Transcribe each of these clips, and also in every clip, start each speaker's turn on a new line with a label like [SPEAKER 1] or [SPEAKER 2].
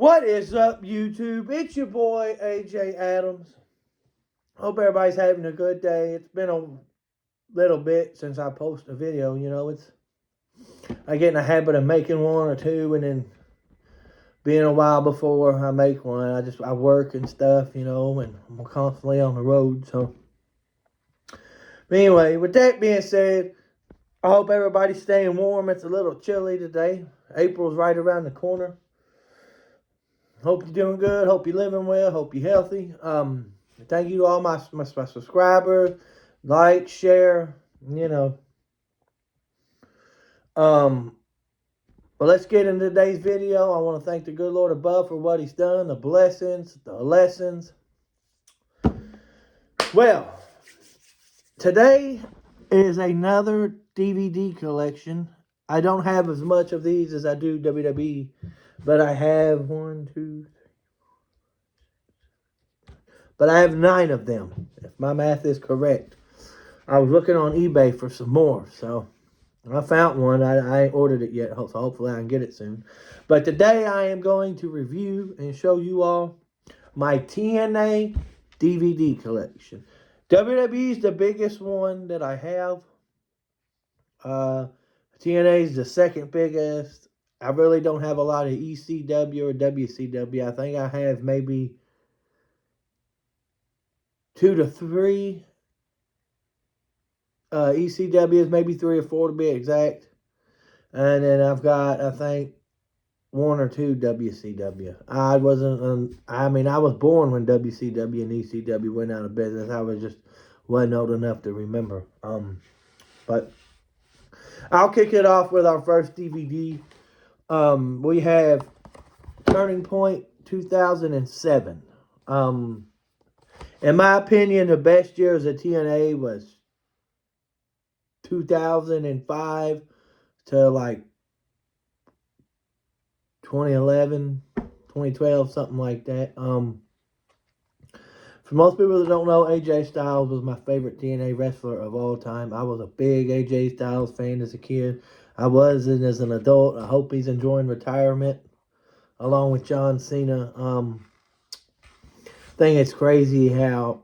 [SPEAKER 1] What is up, YouTube? It's your boy, AJ Adams. Hope everybody's having a good day. It's been a little bit since I posted a video. You know, I get in the habit of making one or two and then being a while before I make one. I work and stuff, you know, and I'm constantly on the road. So, but anyway, with that being said, I hope everybody's staying warm. It's a little chilly today. April's right around the corner. Hope you're doing good. Hope you're living well. Hope you're healthy. Thank you to all my subscribers. Like, share, you know. But let's get into today's video. I want to thank the good Lord above for what he's done, the blessings, the lessons. Well, today is another DVD collection. I don't have as much of these as I do WWE, but I have 1, 2, 3, 4, 6, but I have 9 of them, if my math is correct. I was looking on eBay for some more, so I found one. I ain't ordered it yet, so hopefully I can get it soon. But today I am going to review and show you all my TNA DVD collection. WWE is the biggest one that I have. TNA is the second biggest. I really don't have a lot of ECW or WCW. I think I have maybe 2 to 3 ECWs, maybe 3 or 4 to be exact. And then I've got, I think, 1 or 2 WCW. I was born when WCW and ECW went out of business. I wasn't old enough to remember. But I'll kick it off with our first DVD. We have Turning Point 2007. In my opinion, the best years of TNA was 2005 to like 2011, 2012, something like that. For most people that don't know, AJ Styles was my favorite TNA wrestler of all time. I was a big AJ Styles fan as a kid. I was as an adult. I hope he's enjoying retirement along with John Cena. I think it's crazy how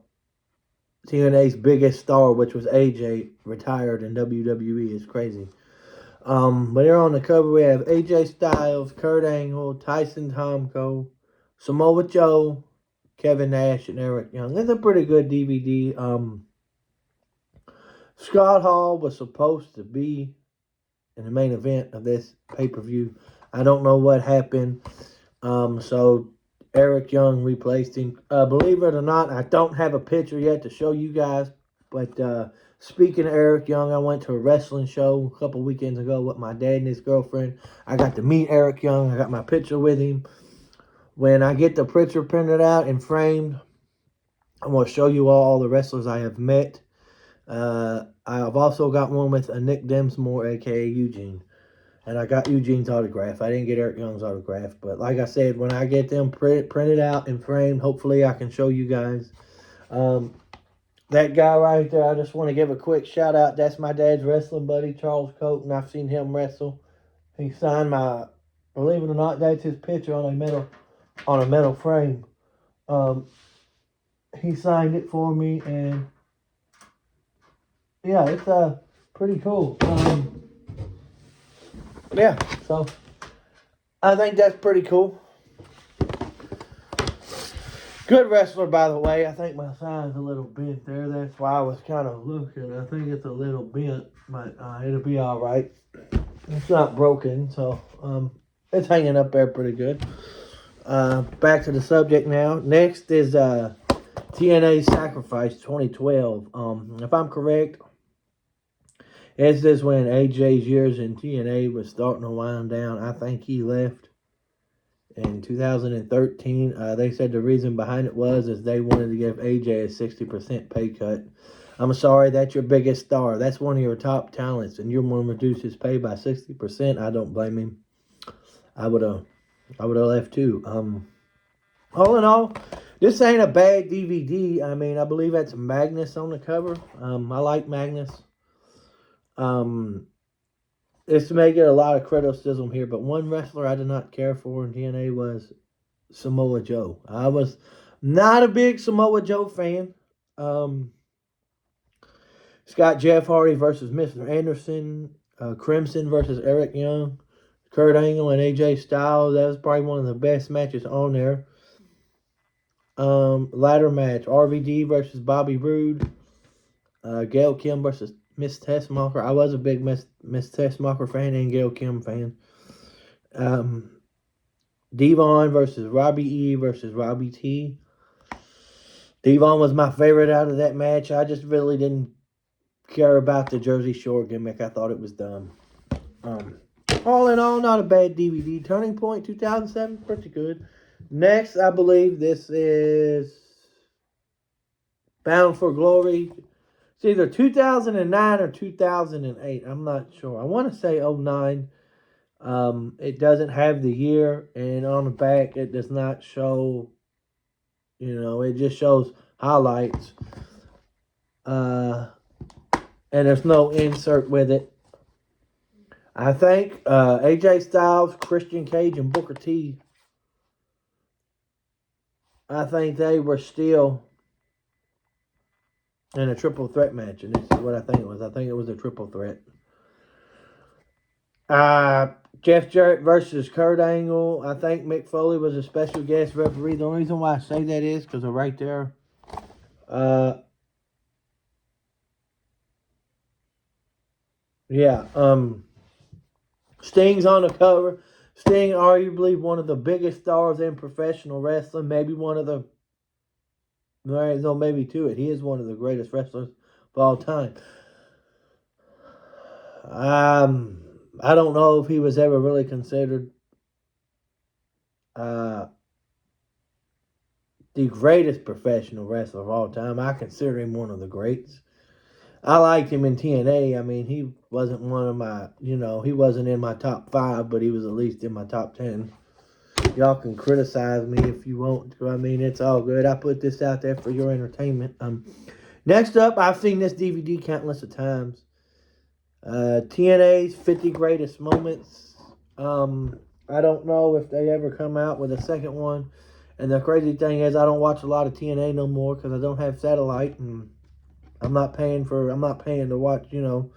[SPEAKER 1] TNA's biggest star, which was AJ, retired in WWE. It's crazy. But here on the cover we have AJ Styles, Kurt Angle, Tyson Tomko, Samoa Joe, Kevin Nash, and Eric Young. It's a pretty good DVD. Scott Hall was supposed to be in the main event of this pay-per-view. I don't know what happened. So Eric Young replaced him. Believe it or not, I don't have a picture yet to show you guys. But speaking of Eric Young, I went to a wrestling show a couple weekends ago with my dad and his girlfriend. I got to meet Eric Young. I got my picture with him. When I get the picture printed out and framed, I'm going to show you all the wrestlers I have met. I've also got one with Nick Dinsmore, a.k.a. Eugene. And I got Eugene's autograph. I didn't get Eric Young's autograph. But like I said, when I get them printed out and framed, hopefully I can show you guys. That guy right there, I just want to give a quick shout out. That's my dad's wrestling buddy, Charles Colton. I've seen him wrestle. He signed believe it or not, that's his picture on a metal frame. He signed it for me, and yeah, it's pretty cool. Yeah, so I think that's pretty cool. Good wrestler, by the way. I think my sign's a little bent there. That's why I was kind of looking. I think it's a little bent, but it'll be all right. It's not broken, so it's hanging up there pretty good. Back to the subject now. Next is TNA Sacrifice 2012. If I'm correct, it's just when AJ's years in TNA was starting to wind down. I think he left in 2013. They said the reason behind it is they wanted to give AJ a 60% pay cut. I'm sorry, that's your biggest star. That's one of your top talents, and you want to reduce his pay by 60%. I don't blame him. I would have left too. All in all, this ain't a bad DVD. I mean, I believe that's Magnus on the cover. I like Magnus. It's making a lot of criticism here, but one wrestler I did not care for in TNA was Samoa Joe. I was not a big Samoa Joe fan. Um, it's got Jeff Hardy versus Mr. Anderson, Crimson versus Eric Young, Kurt Angle and AJ Styles. That was probably one of the best matches on there. Ladder match: RVD versus Bobby Roode, Gail Kim versus Miss Tessmacher. I was a big Miss Tessmacher fan and Gail Kim fan. Devon versus Robbie E versus Robbie T. Devon was my favorite out of that match. I just really didn't care about the Jersey Shore gimmick. I thought it was dumb. All in all, not a bad DVD. Turning Point 2007, pretty good. Next, I believe this is Bound for Glory. It's either 2009 or 2008. I'm not sure. I want to say 09. It doesn't have the year, and on the back, it does not show. It just shows highlights. And there's no insert with it. I think AJ Styles, Christian Cage, and Booker T, I think they were still in a triple threat match. And this is what I think it was. I think it was a triple threat. Jeff Jarrett versus Kurt Angle. I think Mick Foley was a special guest referee. The only reason why I say that is because of right there. Sting's on the cover. Sting, arguably one of the biggest stars in professional wrestling. Maybe one of the... There's no maybe to it. He is one of the greatest wrestlers of all time. I don't know if he was ever really considered the greatest professional wrestler of all time. I consider him one of the greats. I liked him in TNA. I mean, he wasn't one of my, he wasn't in my top 5, but he was at least in my top 10. Y'all can criticize me if you want to. I mean, it's all good. I put this out there for your entertainment. Next up, I've seen this DVD countless of times. TNA's 50 Greatest Moments. I don't know if they ever come out with a second one. And the crazy thing is, I don't watch a lot of TNA no more because I don't have satellite, and I'm not paying to watch, I'm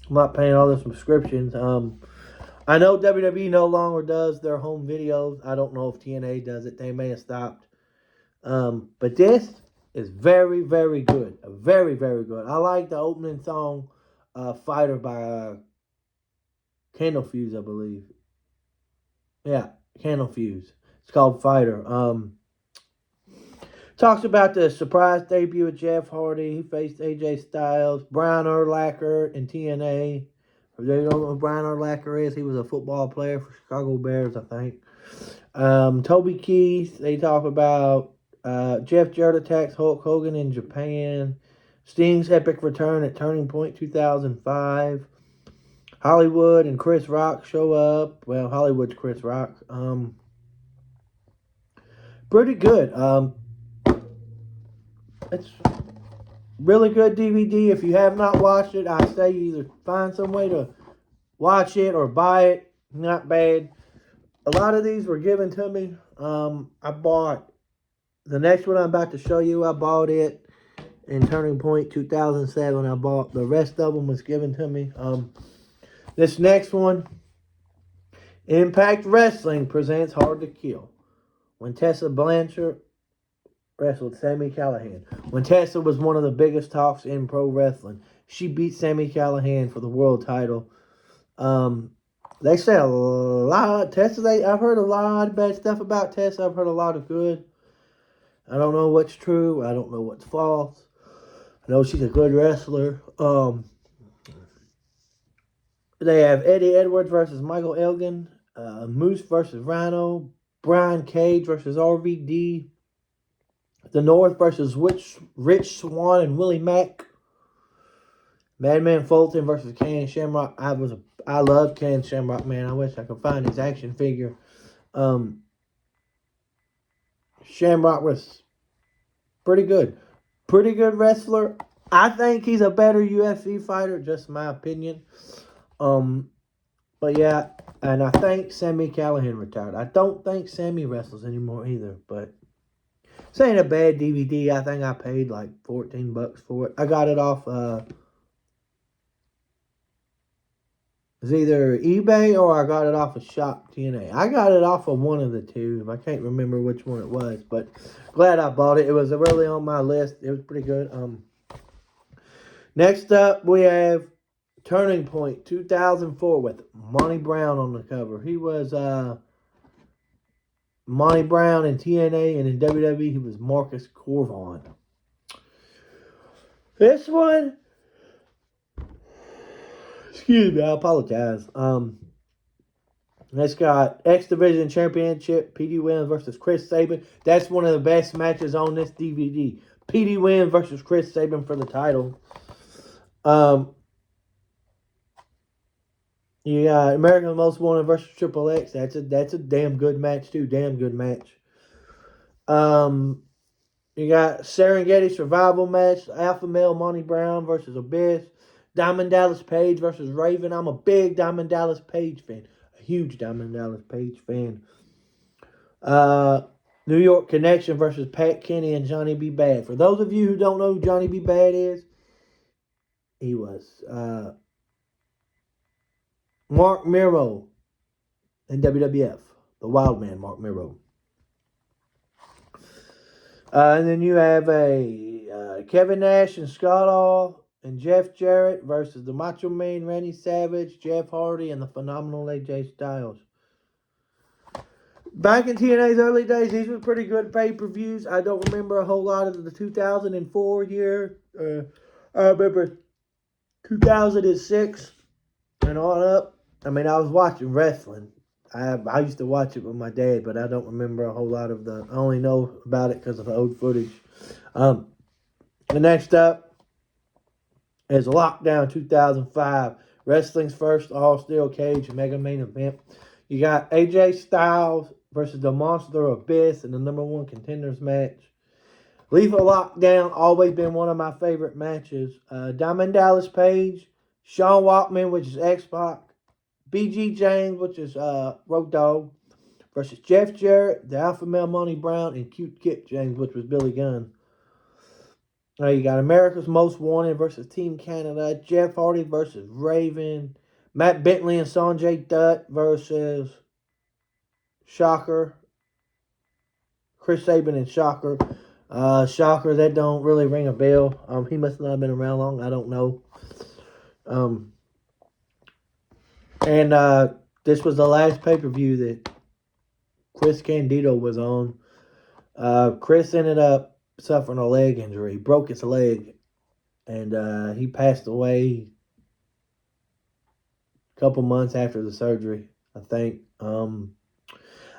[SPEAKER 1] not paying all the subscriptions. I know WWE no longer does their home videos. I don't know if TNA does it. They may have stopped. But this is very, very good. Very, very good. I like the opening song, Fighter by Candle Fuse, I believe. Yeah, Candle Fuse. It's called Fighter. Talks about the surprise debut of Jeff Hardy. He faced AJ Styles, Brian Urlacher in TNA. If you don't know who Brian Urlacher is, he was a football player for Chicago Bears, I think. Toby Keith. They talk about Jeff Jarrett attacks Hulk Hogan in Japan. Sting's epic return at Turning Point 2005. Hollywood and Chris Rock show up. Well, Hollywood's Chris Rock. Pretty good. It's really good DVD. If you have not watched it, I say either find some way to watch it or buy it. Not bad. A lot of these were given to me. I bought the next one I'm about to show you. I bought it in Turning Point 2007. I bought the rest of them was given to me. This next one, Impact Wrestling presents Hard to Kill. When Tessa Blanchard wrestled Sami Callihan. When Tessa was one of the biggest talks in pro wrestling, she beat Sami Callihan for the world title. They say a lot. I've heard a lot of bad stuff about Tessa. I've heard a lot of good. I don't know what's true. I don't know what's false. I know she's a good wrestler. They have Eddie Edwards versus Michael Elgin, Moose versus Rhino, Brian Cage versus RVD, The North versus Rich Swann and Willie Mack, Madman Fulton versus Ken Shamrock. I love Ken Shamrock, man. I wish I could find his action figure. Shamrock was pretty good. Pretty good wrestler. I think he's a better UFC fighter, just my opinion. But yeah, and I think Sammy Callahan retired. I don't think Sammy wrestles anymore either. But this ain't a bad DVD. I think I paid like $14 for it. I got it off. It's either eBay or I got it off of Shop TNA. I got it off of one of the two. I can't remember which one it was, but glad I bought it. It was really on my list. It was pretty good. Next up we have Turning Point 2004 with Monty Brown on the cover. He was Monty Brown in TNA, and in WWE he was Marcus Corvon. This one, excuse me, I apologize. It's got X Division Championship, PD Win versus Chris Sabin. That's one of the best matches on this DVD. PD Win versus Chris Sabin for the title. You got American Most Wanted versus Triple X. That's a damn good match too. Damn good match. You got Serengeti Survival match. Alpha Male Monty Brown versus Abyss. Diamond Dallas Page versus Raven. I'm a big Diamond Dallas Page fan. A huge Diamond Dallas Page fan. New York Connection versus Pat Kenny and Johnny B. Bad. For those of you who don't know who Johnny B. Bad is, he was Mark Miro in WWF. The Wild Man, Mark Miro. And then you have a Kevin Nash and Scott Hall and Jeff Jarrett versus the Macho Man, Randy Savage, Jeff Hardy, and the phenomenal AJ Styles. Back in TNA's early days, these were pretty good pay-per-views. I don't remember a whole lot of the 2004 year. I remember 2006 and on up. I mean, I was watching wrestling. I used to watch it with my dad, but I don't remember a whole lot of the. I only know about it because of the old footage. The next up is Lockdown 2005. Wrestling's first all-steel cage mega main event. You got AJ Styles versus the Monster Abyss in the #1 contenders match. Lethal Lockdown, always been one of my favorite matches. Diamond Dallas Page, Sean Waltman, which is X-Pac, BG James, which is Road Dogg, versus Jeff Jarrett, the Alpha Male Monty Brown, and Cute Kip James, which was Billy Gunn. You got America's Most Wanted versus Team Canada, Jeff Hardy versus Raven, Matt Bentley and Sanjay Dutt versus Shocker, Chris Sabin and Shocker. Shocker, that don't really ring a bell. He must not have been around long. I don't know. And this was the last pay-per-view that Chris Candido was on. Chris ended up suffering a leg injury. He broke his leg. And he passed away a couple months after the surgery, I think.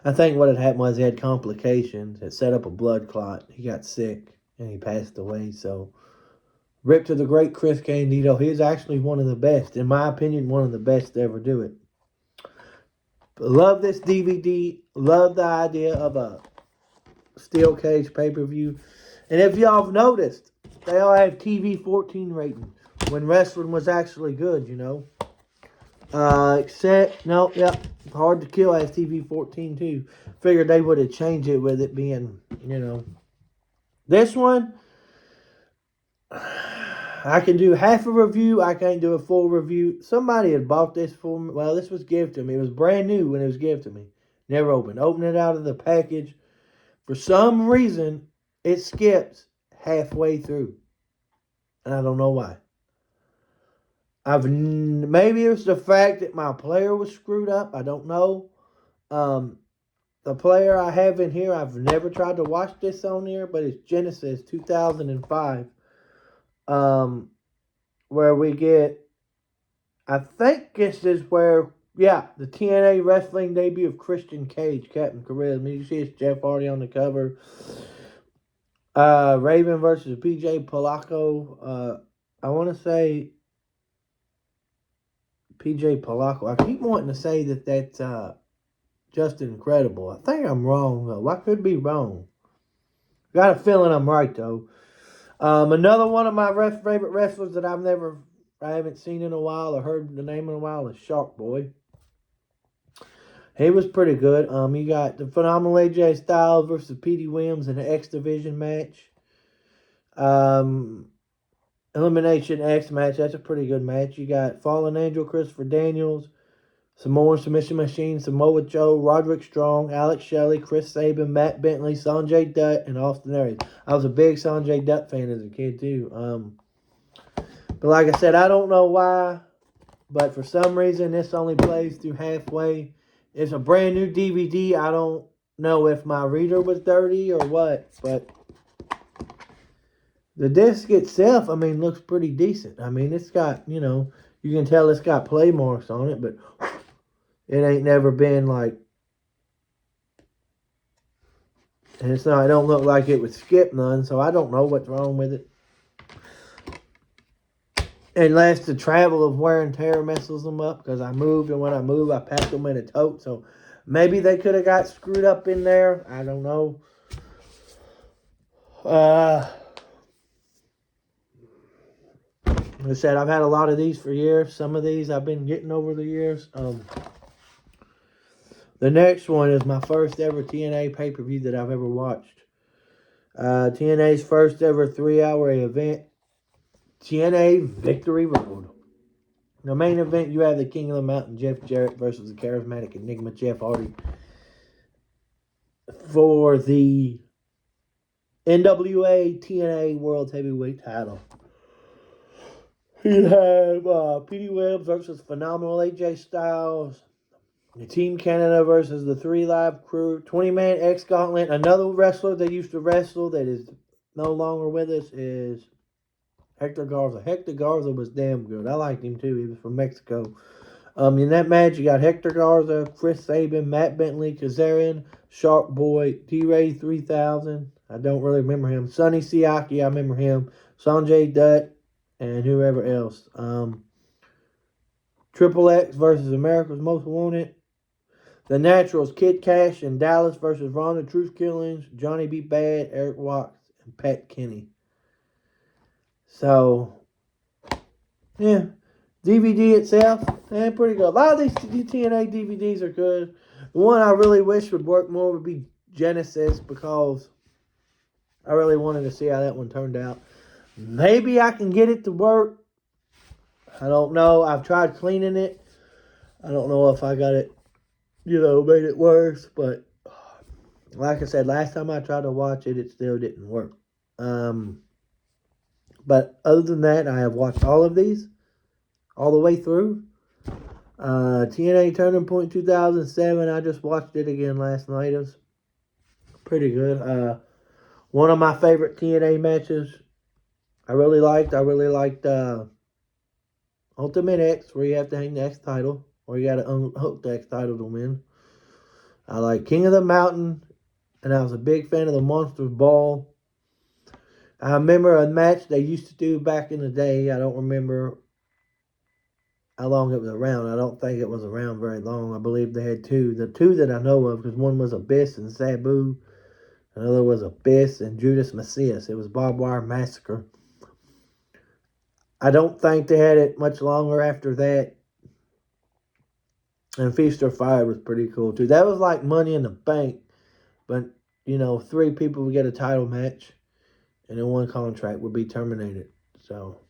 [SPEAKER 1] I think what had happened was he had complications. It set up a blood clot. He got sick and he passed away. So, rip to the great Chris Candido. He's actually one of the best, in my opinion, one of the best to ever do it. But love this DVD. Love the idea of a steel cage pay-per-view. And if y'all have noticed, they all have TV 14 rating when wrestling was actually good, you know. Except, no, yep, Hard to Kill has TV 14 too. Figured they would have changed it with it being, you know. This one, I can do half a review. I can't do a full review. Somebody had bought this for me. Well, this was given to me. It was brand new when it was given to me. Never opened. Opened it out of the package. For some reason, it skips halfway through. And I don't know why. Maybe it was the fact that my player was screwed up. I don't know. The player I have in here, I've never tried to watch this on here, but it's Genesis 2005. Where we get, I think this is where, yeah, the TNA wrestling debut of Christian Cage, Captain Charisma. You see it's Jeff Hardy on the cover. Raven versus PJ Polacco. I want to say PJ Polacco. I keep wanting to say that that's just incredible. I think I'm wrong, though. I could be wrong. Got a feeling I'm right, though. Another one of my favorite wrestlers that I haven't seen in a while or heard the name in a while is Shark Boy. He was pretty good. You got the phenomenal AJ Styles versus Petey Williams in the X Division match. Elimination X match. That's a pretty good match. You got Fallen Angel Christopher Daniels, Samoan Submission Machine, Samoa Joe, Roderick Strong, Alex Shelley, Chris Sabin, Matt Bentley, Sanjay Dutt, and Austin Aries. I was a big Sanjay Dutt fan as a kid too. But like I said, I don't know why, but for some reason this only plays through halfway. It's a brand new DVD. I don't know if my reader was dirty or what, but the disc itself, I mean, looks pretty decent. I mean, it's got, you know, you can tell it's got play marks on it, but it ain't never been like, and it's not, it don't look like it would skip none, so I don't know what's wrong with it. Unless the travel of wear and tear messes them up, because I moved, and when I moved, I packed them in a tote, so maybe they could have got screwed up in there. I don't know. Like I said, I've had a lot of these for years. Some of these I've been getting over the years. The next one is my first ever TNA pay-per-view that I've ever watched. TNA's first ever 3-hour event. TNA Victory Road. The main event, you have the King of the Mountain, Jeff Jarrett, versus the charismatic Enigma, Jeff Hardy, for the NWA TNA World Heavyweight title. You have Petey Williams versus Phenomenal AJ Styles. The Team Canada versus the 3 Live Crew. 20-man X Gauntlet. Another wrestler that used to wrestle that is no longer with us is Hector Garza. Hector Garza was damn good. I liked him too. He was from Mexico. In that match, you got Hector Garza, Chris Sabin, Matt Bentley, Kazarian, Shark Boy, T-Ray 3000. I don't really remember him. Sonny Siaki, I remember him. Sanjay Dutt, and whoever else. Triple X versus America's Most Wanted. The Naturals, Kid Cash and Dallas versus Ronda Truth Killings, Johnny B. Bad, Eric Watts, and Pat Kenny. So, yeah. DVD itself, pretty good. A lot of these TNA DVDs are good. The one I really wish would work more would be Genesis, because I really wanted to see how that one turned out. Maybe I can get it to work. I don't know. I've tried cleaning it. I don't know if I got it, made it worse. But like I said, last time I tried to watch it, it still didn't work. But other than that, I have watched all of these, all the way through. TNA Turning Point 2007, I just watched it again last night. It was pretty good. One of my favorite TNA matches I really liked Ultimate X, where you have to hang the X title, or you got to unhook the X title to win. I like King of the Mountain, and I was a big fan of the Monsters Ball. I remember a match they used to do back in the day. I don't remember how long it was around. I don't think it was around very long. I believe they had 2. The 2 that I know of, because one was Abyss and Sabu. Another was Abyss and Judas Macias. It was Barbed Wire Massacre. I don't think they had it much longer after that. And Feast or Fire was pretty cool too. That was like Money in the Bank. But, 3 people would get a title match. And then 1 contract would be terminated. So.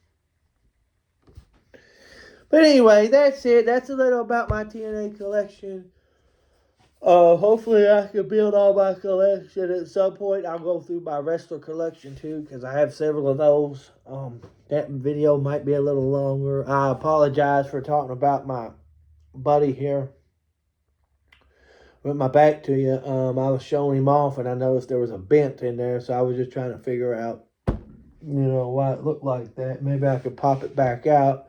[SPEAKER 1] But anyway, that's it. That's a little about my TNA collection. Hopefully I can build all my collection at some point. I'll go through my wrestler collection too, because I have several of those. That video might be a little longer. I apologize for talking about my buddy here with my back to you. I was showing him off, and I noticed there was a bent in there, so I was just trying to figure out, why it looked like that. Maybe I could pop it back out.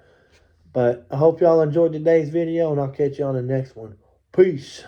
[SPEAKER 1] But I hope y'all enjoyed today's video, and I'll catch you on the next one. Peace.